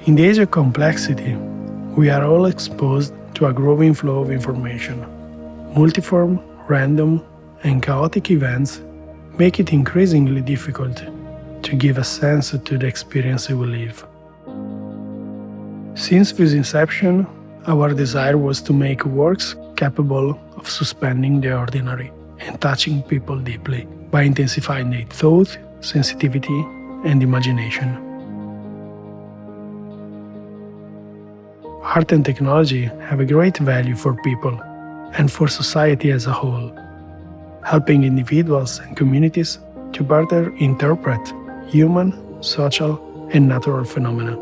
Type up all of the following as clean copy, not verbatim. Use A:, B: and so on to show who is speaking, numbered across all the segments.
A: In the age of complexity, we are all exposed to a growing flow of information. Multiform, random, and chaotic events make it increasingly difficult to give a sense to the experience we live. Since Vue's inception, our desire was to make works capable of suspending the ordinary and touching people deeply by intensifying their thought, sensitivity, and imagination. Art and technology have a great value for people and for society as a whole, helping individuals and communities to better interpret human, social, and natural phenomena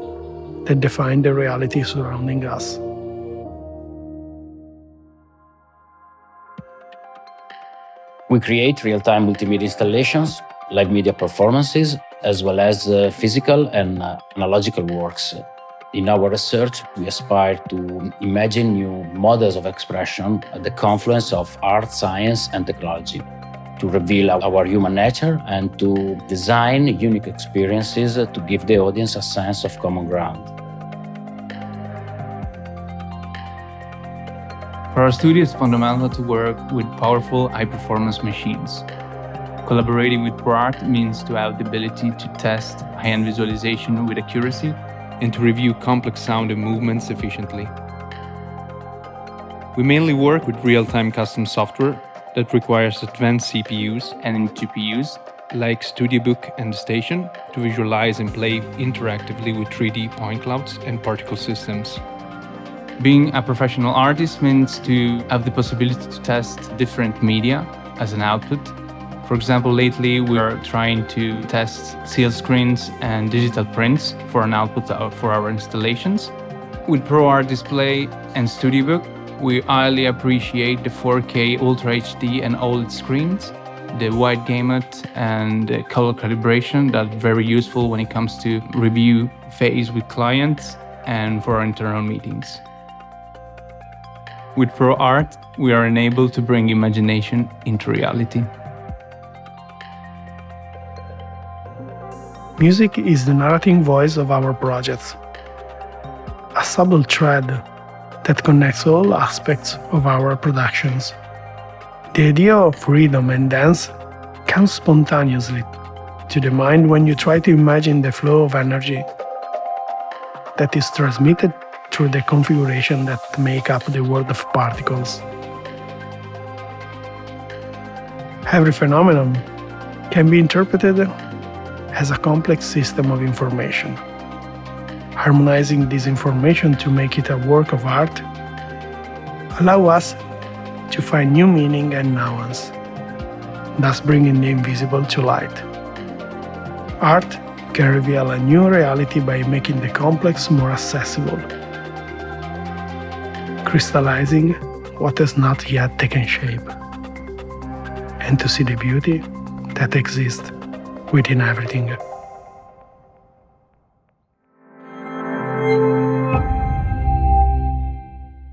A: that define the reality surrounding us.
B: We create real-time multimedia installations, live media performances, as well as physical and analogical works. In our research, we aspire to imagine new models of expression at the confluence of art, science, and technology, to reveal our human nature and to design unique experiences to give the audience a sense of common ground.
C: For our studio, it's fundamental to work with powerful, high-performance machines. Collaborating with ProArt means to have the ability to test high-end visualization with accuracy and to review complex sound and movements efficiently. We mainly work with real-time custom software that requires advanced CPUs and GPUs like StudioBook and The Station to visualize and play interactively with 3D point clouds and particle systems. Being a professional artist means to have the possibility to test different media as an output. For example, lately we are trying to test seal screens and digital prints for an output for our installations. With ProArt Display and StudioBook, we highly appreciate the 4K Ultra HD and OLED screens, the wide gamut and the color calibration that are very useful when it comes to review phase with clients and for our internal meetings. With ProArt, we are enabled to bring imagination into reality.
A: Music is the narrating voice of our projects, a subtle thread that connects all aspects of our productions. The idea of rhythm and dance comes spontaneously to the mind when you try to imagine the flow of energy that is transmitted through the configuration that make up the world of particles. Every phenomenon can be interpreted as a complex system of information. Harmonizing this information to make it a work of art allows us to find new meaning and nuance, thus bringing the invisible to light. Art can reveal a new reality by making the complex more accessible, crystallizing what has not yet taken shape, and to see the beauty that exists within everything.